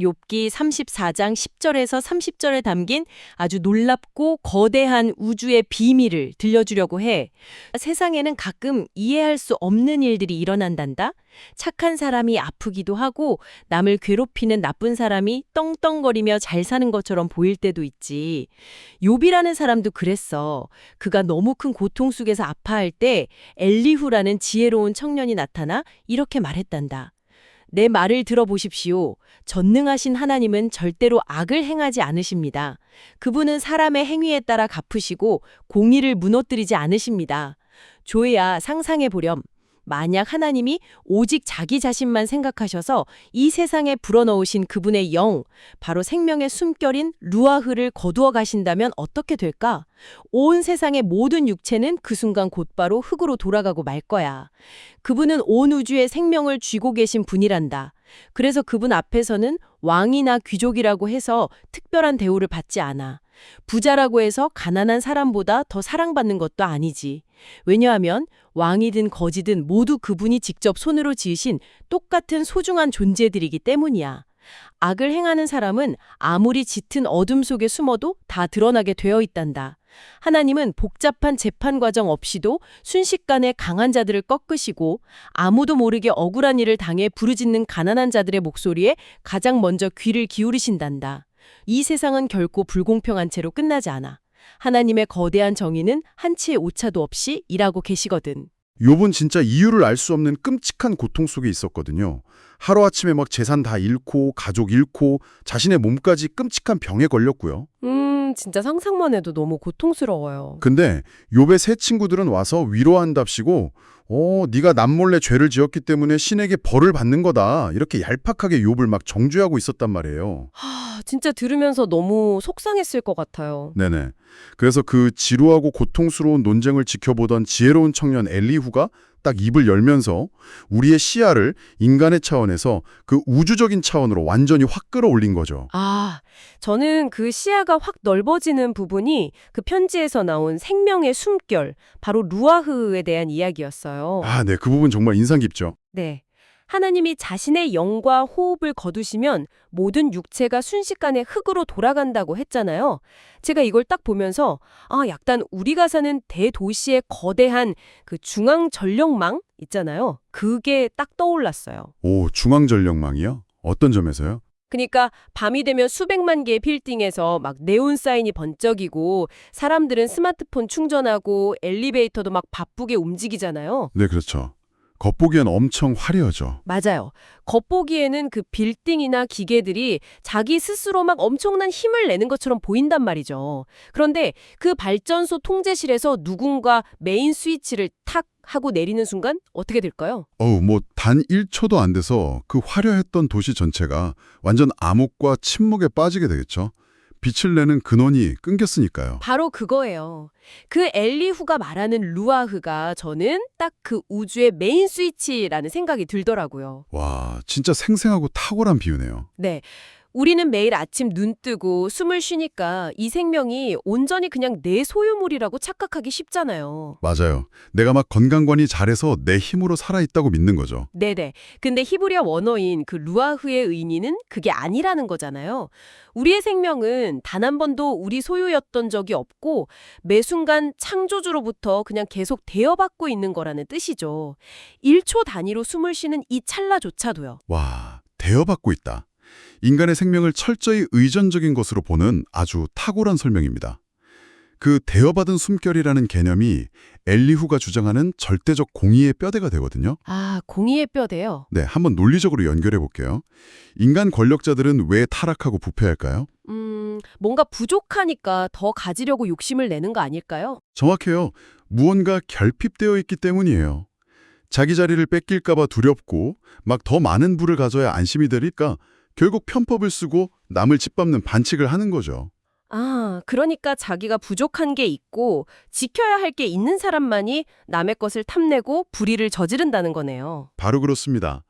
욥기 34장 10절에서 30절에 담긴 아주 놀랍고 거대한 우주의 비밀을 들려주려고 해. 세상에는 가끔 이해할 수 없는 일들이 일어난단다. 착한 사람이 아프기도 하고 남을 괴롭히는 나쁜 사람이 떵떵거리며 잘 사는 것처럼 보일 때도 있지. 욥이라는 사람도 그랬어. 그가 너무 큰 고통 속에서 아파할 때 엘리후라는 지혜로운 청년이 나타나 이렇게 말했단다. 내 말을 들어보십시오. 전능하신 하나님은 절대로 악을 행하지 않으십니다. 그분은 사람의 행위에 따라 갚으시고 공의를 무너뜨리지 않으십니다. 조회야 상상해 보렴. 만약 하나님이 오직 자기 자신만 생각하셔서 이 세상에 불어넣으신 그분의 영, 바로 생명의 숨결인 루아흐를 거두어 가신다면 어떻게 될까? 온 세상의 모든 육체는 그 순간 곧바로 흙으로 돌아가고 말 거야. 그분은 온 우주의 생명을 쥐고 계신 분이란다. 그래서 그분 앞에서는 왕이나 귀족이라고 해서 특별한 대우를 받지 않아. 부자라고 해서 가난한 사람보다 더 사랑받는 것도 아니지. 왜냐하면 왕이든 거지든 모두 그분이 직접 손으로 지으신 똑같은 소중한 존재들이기 때문이야. 악을 행하는 사람은 아무리 짙은 어둠 속에 숨어도 다 드러나게 되어 있단다. 하나님은 복잡한 재판 과정 없이도 순식간에 강한 자들을 꺾으시고 아무도 모르게 억울한 일을 당해 부르짖는 가난한 자들의 목소리에 가장 먼저 귀를 기울이신단다. 이 세상은 결코 불공평한 채로 끝나지 않아. 하나님의 거대한 정의는 한치의 오차도 없이 일하고 계시거든. 욥은 진짜 이유를 알 수 없는 끔찍한 고통 속에 있었거든요. 하루아침에 막 재산 다 잃고 가족 잃고 자신의 몸까지 끔찍한 병에 걸렸고요. 진짜 상상만 해도 너무 고통스러워요. 근데 욥의 세 친구들은 와서 위로한답시고 네가 남몰래 죄를 지었기 때문에 신에게 벌을 받는 거다. 이렇게 얄팍하게 욥을 막 정죄하고 있었단 말이에요. 진짜 들으면서 너무 속상했을 것 같아요. 네네. 그래서 그 지루하고 고통스러운 논쟁을 지켜보던 지혜로운 청년 엘리후가 딱 입을 열면서 우리의 시야를 인간의 차원에서 그 우주적인 차원으로 완전히 확 끌어올린 거죠. 저는 그 시야가 확 넓어지는 부분이 그 편지에서 나온 생명의 숨결, 바로 루아흐에 대한 이야기였어요. 네. 그 부분 정말 인상 깊죠. 네. 하나님이 자신의 영과 호흡을 거두시면 모든 육체가 순식간에 흙으로 돌아간다고 했잖아요. 제가 이걸 딱 보면서 약간 우리가 사는 대도시의 거대한 그 중앙 전력망 있잖아요. 그게 딱 떠올랐어요. 중앙전력망이요? 어떤 점에서요? 그러니까 밤이 되면 수백만 개의 빌딩에서 막 네온 사인이 번쩍이고 사람들은 스마트폰 충전하고 엘리베이터도 막 바쁘게 움직이잖아요. 네, 그렇죠. 겉보기엔 엄청 화려하죠. 맞아요. 겉보기에는 그 빌딩이나 기계들이 자기 스스로 막 엄청난 힘을 내는 것처럼 보인단 말이죠. 그런데 그 발전소 통제실에서 누군가 메인 스위치를 탁 하고 내리는 순간 어떻게 될까요? 단 1초도 안 돼서 그 화려했던 도시 전체가 완전 암흑과 침묵에 빠지게 되겠죠. 빛을 내는 근원이 끊겼으니까요. 바로 그거예요. 그 엘리후가 말하는 루아흐가 저는 딱 그 우주의 메인 스위치라는 생각이 들더라고요. 와, 진짜 생생하고 탁월한 비유네요. 네. 우리는 매일 아침 눈 뜨고 숨을 쉬니까 이 생명이 온전히 그냥 내 소유물이라고 착각하기 쉽잖아요. 맞아요. 내가 막 건강관리 잘해서 내 힘으로 살아있다고 믿는 거죠. 네네. 근데 히브리어 원어인 그 루아흐의 의미는 그게 아니라는 거잖아요. 우리의 생명은 단 한 번도 우리 소유였던 적이 없고 매 순간 창조주로부터 그냥 계속 대여받고 있는 거라는 뜻이죠. 1초 단위로 숨을 쉬는 이 찰나조차도요. 와, 대여받고 있다. 인간의 생명을 철저히 의존적인 것으로 보는 아주 탁월한 설명입니다. 그 대여받은 숨결이라는 개념이 엘리후가 주장하는 절대적 공의의 뼈대가 되거든요. 공의의 뼈대요. 네, 한번 논리적으로 연결해 볼게요. 인간 권력자들은 왜 타락하고 부패할까요? 뭔가 부족하니까 더 가지려고 욕심을 내는 거 아닐까요? 정확해요. 무언가 결핍되어 있기 때문이에요. 자기 자리를 뺏길까 봐 두렵고 막 더 많은 부를 가져야 안심이 되니까 결국 편법을 쓰고 남을 짓밟는 반칙을 하는 거죠. 그러니까 자기가 부족한 게 있고 지켜야 할 게 있는 사람만이 남의 것을 탐내고 불의를 저지른다는 거네요. 바로 그렇습니다.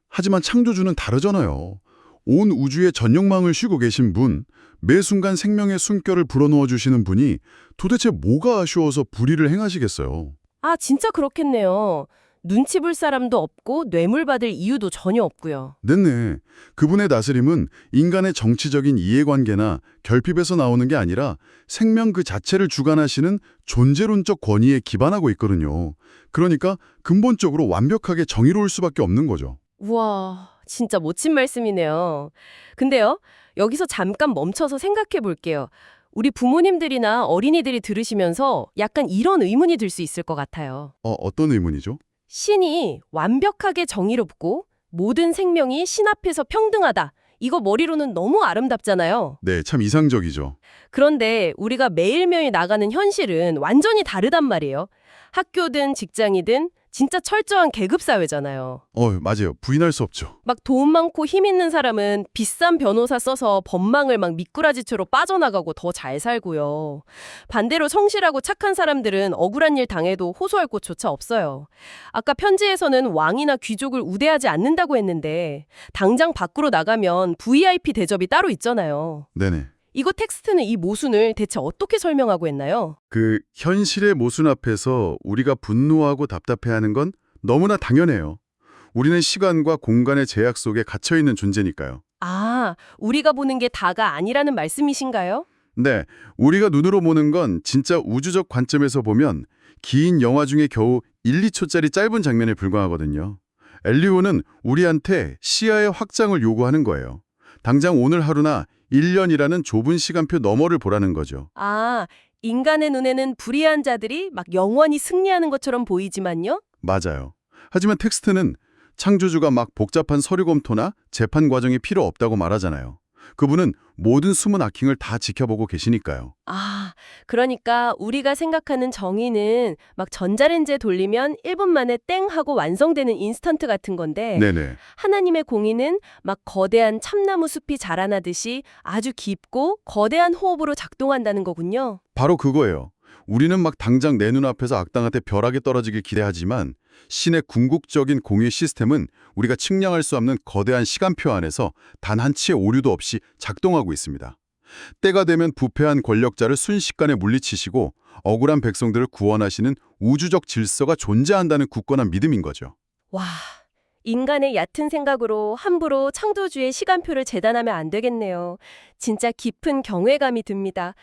하지만 창조주는 다르잖아요. 온 우주의 전력망을 쉬고 계신 분, 매 순간 생명의 숨결을 불어넣어 주시는 분이 도대체 뭐가 아쉬워서 불의를 행하시겠어요? 진짜 그렇겠네요. 눈치 볼 사람도 없고 뇌물 받을 이유도 전혀 없고요. 네네. 그분의 다스림은 인간의 정치적인 이해관계나 결핍에서 나오는 게 아니라 생명 그 자체를 주관하시는 존재론적 권위에 기반하고 있거든요. 그러니까 근본적으로 완벽하게 정의로울 수밖에 없는 거죠. 우와, 진짜 멋진 말씀이네요. 근데요, 여기서 잠깐 멈춰서 생각해 볼게요. 우리 부모님들이나 어린이들이 들으시면서 약간 이런 의문이 들 수 있을 것 같아요. 어떤 의문이죠? 신이 완벽하게 정의롭고 모든 생명이 신 앞에서 평등하다. 이거 머리로는 너무 아름답잖아요. 네, 참 이상적이죠. 그런데 우리가 매일매일 나가는 현실은 완전히 다르단 말이에요. 학교든 직장이든 진짜 철저한 계급사회잖아요. 맞아요. 부인할 수 없죠. 막 돈 많고 힘 있는 사람은 비싼 변호사 써서 법망을 막 미꾸라지처럼 빠져나가고 더 잘 살고요. 반대로 성실하고 착한 사람들은 억울한 일 당해도 호소할 곳조차 없어요. 아까 편지에서는 왕이나 귀족을 우대하지 않는다고 했는데 당장 밖으로 나가면 VIP 대접이 따로 있잖아요. 네네. 이거 텍스트는 이 모순을 대체 어떻게 설명하고 했나요? 그 현실의 모순 앞에서 우리가 분노하고 답답해하는 건 너무나 당연해요. 우리는 시간과 공간의 제약 속에 갇혀 있는 존재니까요. 아, 우리가 보는 게 다가 아니라는 말씀이신가요? 네, 우리가 눈으로 보는 건 진짜 우주적 관점에서 보면 긴 영화 중에 겨우 1, 2초짜리 짧은 장면에 불과하거든요. 엘리오는 우리한테 시야의 확장을 요구하는 거예요. 당장 오늘 하루나 1년이라는 좁은 시간표 너머를 보라는 거죠. 아, 인간의 눈에는 불의한 자들이 막 영원히 승리하는 것처럼 보이지만요? 맞아요. 하지만 텍스트는 창조주가 막 복잡한 서류 검토나 재판 과정이 필요 없다고 말하잖아요. 그분은 모든 숨은 악행을 다 지켜보고 계시니까요. 아, 그러니까 우리가 생각하는 정의는 막 전자레인지에 돌리면 1분 만에 땡 하고 완성되는 인스턴트 같은 건데 네네. 하나님의 공의는 막 거대한 참나무 숲이 자라나듯이 아주 깊고 거대한 호흡으로 작동한다는 거군요. 바로 그거예요. 우리는 막 당장 내 눈앞에서 악당한테 벼락이 떨어지길 기대하지만 신의 궁극적인 공의 시스템은 우리가 측량할 수 없는 거대한 시간표 안에서 단 한 치의 오류도 없이 작동하고 있습니다. 때가 되면 부패한 권력자를 순식간에 물리치시고 억울한 백성들을 구원하시는 우주적 질서가 존재한다는 굳건한 믿음인 거죠. 와, 인간의 얕은 생각으로 함부로 창조주의 시간표를 재단하면 안 되겠네요. 진짜 깊은 경외감이 듭니다.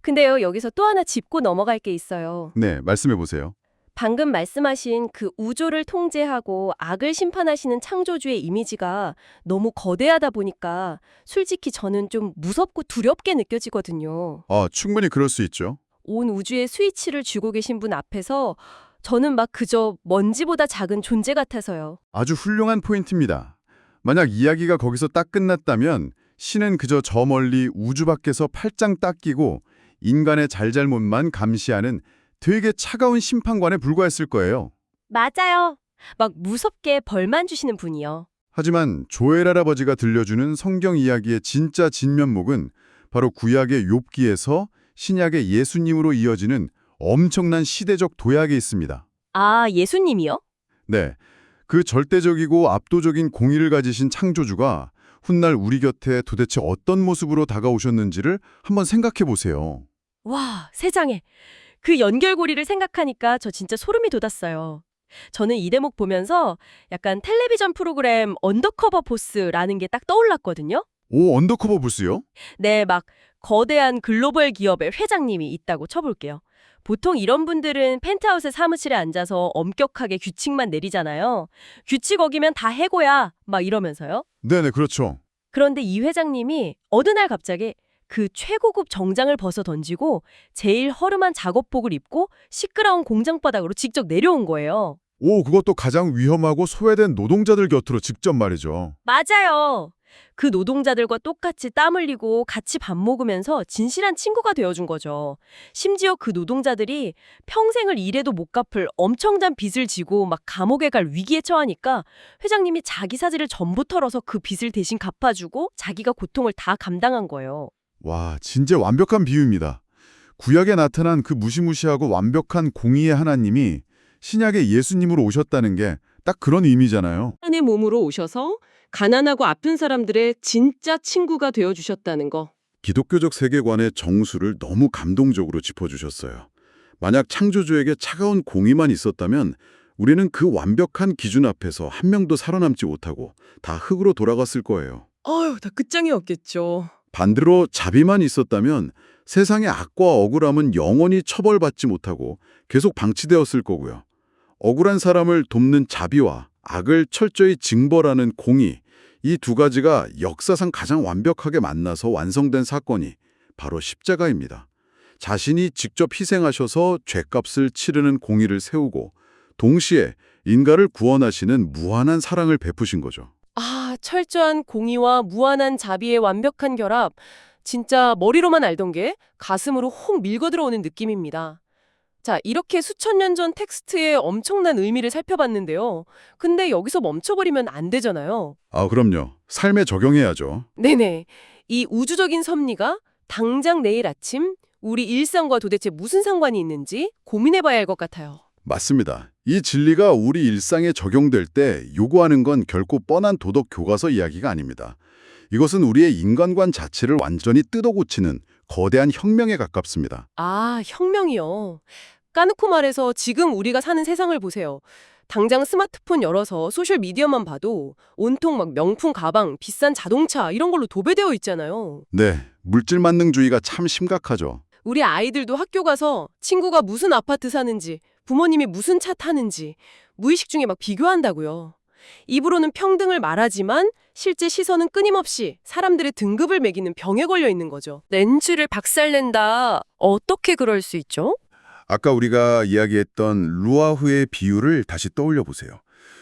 근데요, 여기서 또 하나 짚고 넘어갈 게 있어요. 네, 말씀해 보세요. 방금 말씀하신 그 우주를 통제하고 악을 심판하시는 창조주의 이미지가 너무 거대하다 보니까 솔직히 저는 좀 무섭고 두렵게 느껴지거든요. 충분히 그럴 수 있죠. 온 우주의 스위치를 쥐고 계신 분 앞에서 저는 막 그저 먼지보다 작은 존재 같아서요. 아주 훌륭한 포인트입니다. 만약 이야기가 거기서 딱 끝났다면 신은 그저 저 멀리 우주 밖에서 팔짱 딱 끼고 인간의 잘잘못만 감시하는 되게 차가운 심판관에 불과했을 거예요. 맞아요. 막 무섭게 벌만 주시는 분이요. 하지만 조엘 할아버지가 들려주는 성경 이야기의 진짜 진면목은 바로 구약의 욥기에서 신약의 예수님으로 이어지는 엄청난 시대적 도약에 있습니다. 아, 예수님이요? 네, 그 절대적이고 압도적인 공의를 가지신 창조주가 훗날 우리 곁에 도대체 어떤 모습으로 다가오셨는지를 한번 생각해 보세요. 와, 세상에. 그 연결고리를 생각하니까 저 진짜 소름이 돋았어요. 저는 이 대목 보면서 약간 텔레비전 프로그램 언더커버 보스라는 게 딱 떠올랐거든요. 오, 언더커버 보스요? 네, 막 거대한 글로벌 기업의 회장님이 있다고 쳐볼게요. 보통 이런 분들은 펜트하우스 사무실에 앉아서 엄격하게 규칙만 내리잖아요. 규칙 어기면 다 해고야, 막 이러면서요. 네네, 그렇죠. 그런데 이 회장님이 어느 날 갑자기 그 최고급 정장을 벗어 던지고 제일 허름한 작업복을 입고 시끄러운 공장 바닥으로 직접 내려온 거예요. 오, 그것도 가장 위험하고 소외된 노동자들 곁으로 직접 말이죠. 맞아요. 그 노동자들과 똑같이 땀 흘리고 같이 밥 먹으면서 진실한 친구가 되어준 거죠. 심지어 그 노동자들이 평생을 일해도 못 갚을 엄청난 빚을 지고 막 감옥에 갈 위기에 처하니까 회장님이 자기 사지를 전부 털어서 그 빚을 대신 갚아주고 자기가 고통을 다 감당한 거예요. 와, 진짜 완벽한 비유입니다. 구약에 나타난 그 무시무시하고 완벽한 공의의 하나님이 신약의 예수님으로 오셨다는 게 딱 그런 의미잖아요. 하나님의 몸으로 오셔서 가난하고 아픈 사람들의 진짜 친구가 되어주셨다는 거. 기독교적 세계관의 정수를 너무 감동적으로 짚어주셨어요. 만약 창조주에게 차가운 공의만 있었다면 우리는 그 완벽한 기준 앞에서 한 명도 살아남지 못하고 다 흙으로 돌아갔을 거예요. 아유, 다 끝장이었겠죠. 반대로 자비만 있었다면 세상의 악과 억울함은 영원히 처벌받지 못하고 계속 방치되었을 거고요. 억울한 사람을 돕는 자비와 악을 철저히 징벌하는 공의, 이 두 가지가 역사상 가장 완벽하게 만나서 완성된 사건이 바로 십자가입니다. 자신이 직접 희생하셔서 죗값을 치르는 공의를 세우고 동시에 인간을 구원하시는 무한한 사랑을 베푸신 거죠. 아, 철저한 공의와 무한한 자비의 완벽한 결합. 진짜 머리로만 알던 게 가슴으로 혹 밀고 들어오는 느낌입니다. 자, 이렇게 수천 년 전 텍스트의 엄청난 의미를 살펴봤는데요. 근데 여기서 멈춰버리면 안 되잖아요. 아, 그럼요. 삶에 적용해야죠. 네네. 이 우주적인 섭리가 당장 내일 아침 우리 일상과 도대체 무슨 상관이 있는지 고민해봐야 할 것 같아요. 맞습니다. 이 진리가 우리 일상에 적용될 때 요구하는 건 결코 뻔한 도덕 교과서 이야기가 아닙니다. 이것은 우리의 인간관 자체를 완전히 뜯어고치는 거대한 혁명에 가깝습니다. 아, 혁명이요. 까놓고 말해서 지금 우리가 사는 세상을 보세요. 당장 스마트폰 열어서 소셜미디어만 봐도 온통 막 명품 가방, 비싼 자동차 이런 걸로 도배되어 있잖아요. 네, 물질 만능주의가 참 심각하죠. 우리 아이들도 학교 가서 친구가 무슨 아파트 사는지, 부모님이 무슨 차 타는지 무의식 중에 막 비교한다고요. 입으로는 평등을 말하지만 실제 시선은 끊임없이 사람들의 등급을 매기는 병에 걸려 있는 거죠. 렌즈를 박살낸다. 어떻게 그럴 수 있죠? 아까 우리가 이야기했던 루아흐의 비유를 다시 떠올려 보세요.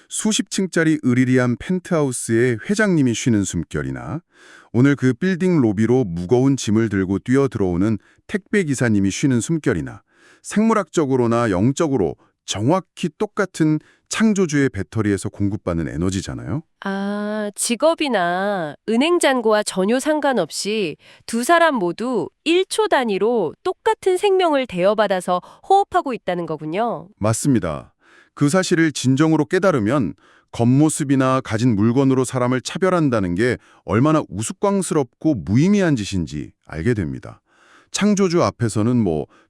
수십 층짜리 으리리한 펜트하우스에 회장님이 쉬는 숨결이나 오늘 그 빌딩 로비로 무거운 짐을 들고 뛰어 들어오는 택배 기사님이 쉬는 숨결이나 생물학적으로나 영적으로 정확히 똑같은 창조주의 배터리에서 공급받는 에너지잖아요. 아, 직업이나 은행 잔고와 전혀 상관없이 두 사람 모두 1초 단위로 똑같은 생명을 대여받아서 호흡하고 있다는 거군요. 맞습니다. 그 사실을 진정으로 깨달으면 겉모습이나 가진 물건으로 사람을 차별한다는 게 얼마나 우스꽝스럽고 무의미한 짓인지 알게 됩니다. 창조주 앞에서는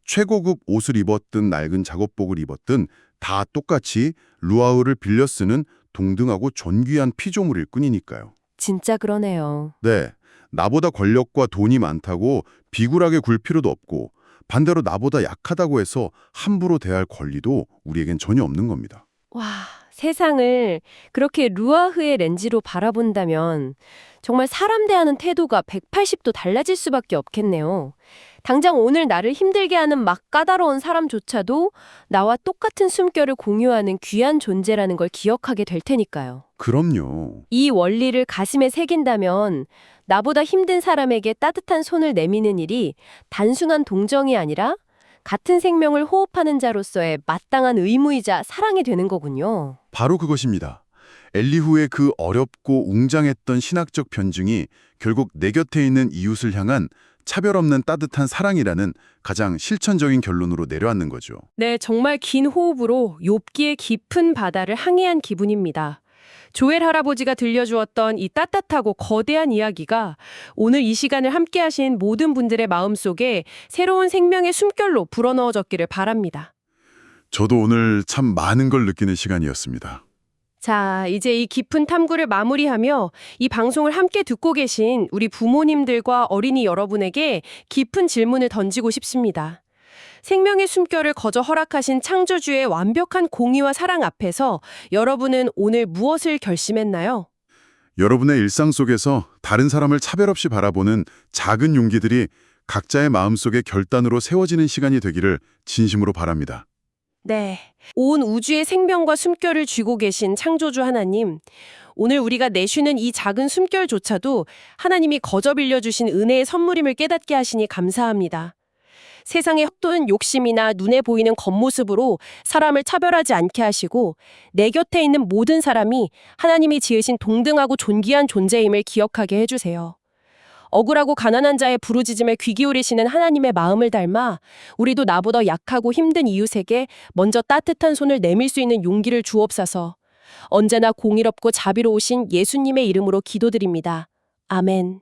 최고급 옷을 입었든 낡은 작업복을 입었든 다 똑같이 루아흐를 빌려 쓰는 동등하고 존귀한 피조물일 뿐이니까요. 진짜 그러네요. 네, 나보다 권력과 돈이 많다고 비굴하게 굴 필요도 없고 반대로 나보다 약하다고 해서 함부로 대할 권리도 우리에겐 전혀 없는 겁니다. 와, 세상을 그렇게 루아흐의 렌즈로 바라본다면 정말 사람 대하는 태도가 180도 달라질 수밖에 없겠네요. 당장 오늘 나를 힘들게 하는 막 까다로운 사람조차도 나와 똑같은 숨결을 공유하는 귀한 존재라는 걸 기억하게 될 테니까요. 그럼요. 이 원리를 가슴에 새긴다면 나보다 힘든 사람에게 따뜻한 손을 내미는 일이 단순한 동정이 아니라 같은 생명을 호흡하는 자로서의 마땅한 의무이자 사랑이 되는 거군요. 바로 그것입니다. 엘리후의 그 어렵고 웅장했던 신학적 변증이 결국 내 곁에 있는 이웃을 향한 차별 없는 따뜻한 사랑이라는 가장 실천적인 결론으로 내려앉는 거죠. 네, 정말 긴 호흡으로 욥기의 깊은 바다를 항해한 기분입니다. 조엘 할아버지가 들려주었던 이 따뜻하고 거대한 이야기가 오늘 이 시간을 함께 하신 모든 분들의 마음속에 새로운 생명의 숨결로 불어넣어졌기를 바랍니다. 저도 오늘 참 많은 걸 느끼는 시간이었습니다. 자, 이제 이 깊은 탐구를 마무리하며 이 방송을 함께 듣고 계신 우리 부모님들과 어린이 여러분에게 깊은 질문을 던지고 싶습니다. 생명의 숨결을 거저 허락하신 창조주의 완벽한 공의와 사랑 앞에서 여러분은 오늘 무엇을 결심했나요? 여러분의 일상 속에서 다른 사람을 차별 없이 바라보는 작은 용기들이 각자의 마음속에 결단으로 세워지는 시간이 되기를 진심으로 바랍니다. 네, 온 우주의 생명과 숨결을 쥐고 계신 창조주 하나님, 오늘 우리가 내쉬는 이 작은 숨결조차도 하나님이 거저 빌려주신 은혜의 선물임을 깨닫게 하시니 감사합니다. 세상의 헛돈 욕심이나 눈에 보이는 겉모습으로 사람을 차별하지 않게 하시고 내 곁에 있는 모든 사람이 하나님이 지으신 동등하고 존귀한 존재임을 기억하게 해주세요. 억울하고 가난한 자의 부르짖음에 귀 기울이시는 하나님의 마음을 닮아 우리도 나보다 약하고 힘든 이웃에게 먼저 따뜻한 손을 내밀 수 있는 용기를 주옵소서. 언제나 공의롭고 자비로우신 예수님의 이름으로 기도드립니다. 아멘.